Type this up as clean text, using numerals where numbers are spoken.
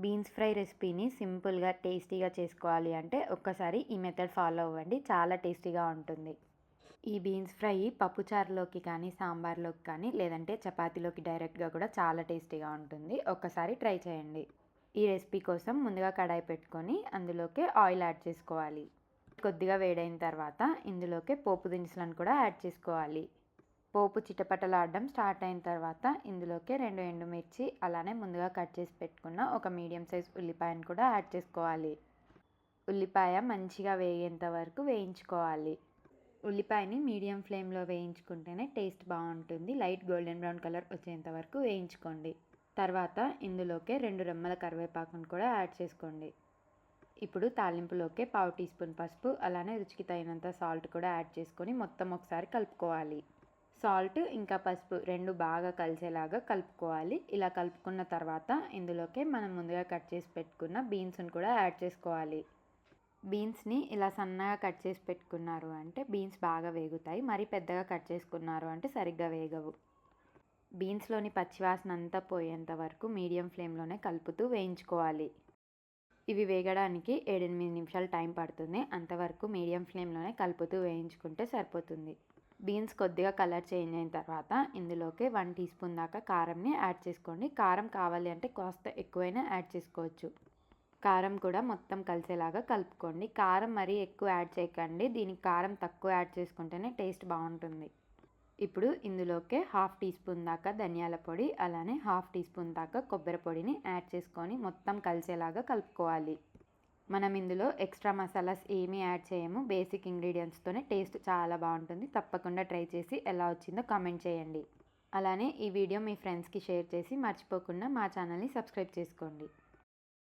Beans fry రెసిపీని సింపుల్గా టేస్టీగా చేసుకోవాలి అంటే ఒక్కసారి ఈ మెథడ్ ఫాలో అవ్వండి, చాలా టేస్టీగా ఉంటుంది. ఈ బీన్స్ ఫ్రై పప్పుచారులోకి కానీ, సాంబార్లోకి కానీ, లేదంటే చపాతీలోకి డైరెక్ట్గా కూడా చాలా టేస్టీగా ఉంటుంది. ఒక్కసారి ట్రై చేయండి. ఈ రెసిపీ కోసం ముందుగా కడాయి పెట్టుకొని అందులోకి ఆయిల్ యాడ్ చేసుకోవాలి. కొద్దిగా వేడైన తర్వాత ఇందులోకి పోపు దినుసులను కూడా యాడ్ చేసుకోవాలి. పోపు చిటపటలాడడం స్టార్ట్ అయిన తర్వాత ఇందులోకి 2 ఎండుమిర్చి, అలానే ముందుగా కట్ చేసి పెట్టుకున్న ఒక మీడియం సైజ్ ఉల్లిపాయను కూడా యాడ్ చేసుకోవాలి. ఉల్లిపాయ మంచిగా వేగేంత వరకు వేయించుకోవాలి. ఉల్లిపాయని మీడియం ఫ్లేమ్లో వేయించుకుంటేనే టేస్ట్ బాగుంటుంది. లైట్ గోల్డెన్ బ్రౌన్ కలర్ వచ్చేంత వరకు వేయించుకోండి. తర్వాత ఇందులోకి 2 రెమ్మల కరివేపాకును కూడా యాడ్ చేసుకోండి. ఇప్పుడు తాలింపులోకి 1/2 టీ స్పూన్ పసుపు, అలానే రుచికి తగినంత సాల్ట్ కూడా యాడ్ చేసుకొని మొత్తం ఒకసారి కలుపుకోవాలి. సాల్ట్ ఇంకా పసుపు 2 బాగా కలిసేలాగా కలుపుకోవాలి. ఇలా కలుపుకున్న తర్వాత ఇందులోకి మనం ముందుగా కట్ చేసి పెట్టుకున్న బీన్స్ని కూడా యాడ్ చేసుకోవాలి. బీన్స్ని ఇలా సన్నగా కట్ చేసి పెట్టుకున్నారు అంటే బీన్స్ బాగా వేగుతాయి. మరీ పెద్దగా కట్ చేసుకున్నారు అంటే సరిగ్గా వేగవు. బీన్స్లోని పచ్చివాసన అంతా పోయేంత వరకు మీడియం ఫ్లేమ్లోనే కలుపుతూ వేయించుకోవాలి. ఇవి వేగడానికి 7-8 నిమిషాలు టైం పడుతుంది. అంతవరకు మీడియం ఫ్లేమ్లోనే కలుపుతూ వేయించుకుంటే సరిపోతుంది. బీన్స్ కొద్దిగా కలర్ చేంజ్ అయిన తర్వాత ఇందులోకి 1 టీ స్పూన్ దాకా కారంని యాడ్ చేసుకోండి. కారం కావాలి అంటే కాస్త ఎక్కువైనా యాడ్ చేసుకోవచ్చు. కారం కూడా మొత్తం కలిసేలాగా కలుపుకోండి. కారం మరీ ఎక్కువ యాడ్ చేయకండి. దీనికి కారం తక్కువ యాడ్ చేసుకుంటేనే టేస్ట్ బాగుంటుంది. ఇప్పుడు ఇందులోకి 1/2 టీ స్పూన్ దాకా ధనియాల పొడి, అలానే 1/2 టీ స్పూన్ దాకా కొబ్బరి పొడిని యాడ్ చేసుకొని మొత్తం కలిసేలాగా కలుపుకోవాలి. మనం ఇందులో ఎక్స్ట్రా మసాలాస్ ఏమీ యాడ్ చేయము. బేసిక్ ఇంగ్రీడియంట్స్తోనే టేస్ట్ చాలా బాగుంటుంది. తప్పకుండా ట్రై చేసి ఎలా వచ్చిందో కామెంట్ చేయండి. అలానే ఈ వీడియో మీ ఫ్రెండ్స్కి షేర్ చేసి మర్చిపోకుండా మా ఛానల్ని సబ్స్క్రైబ్ చేసుకోండి.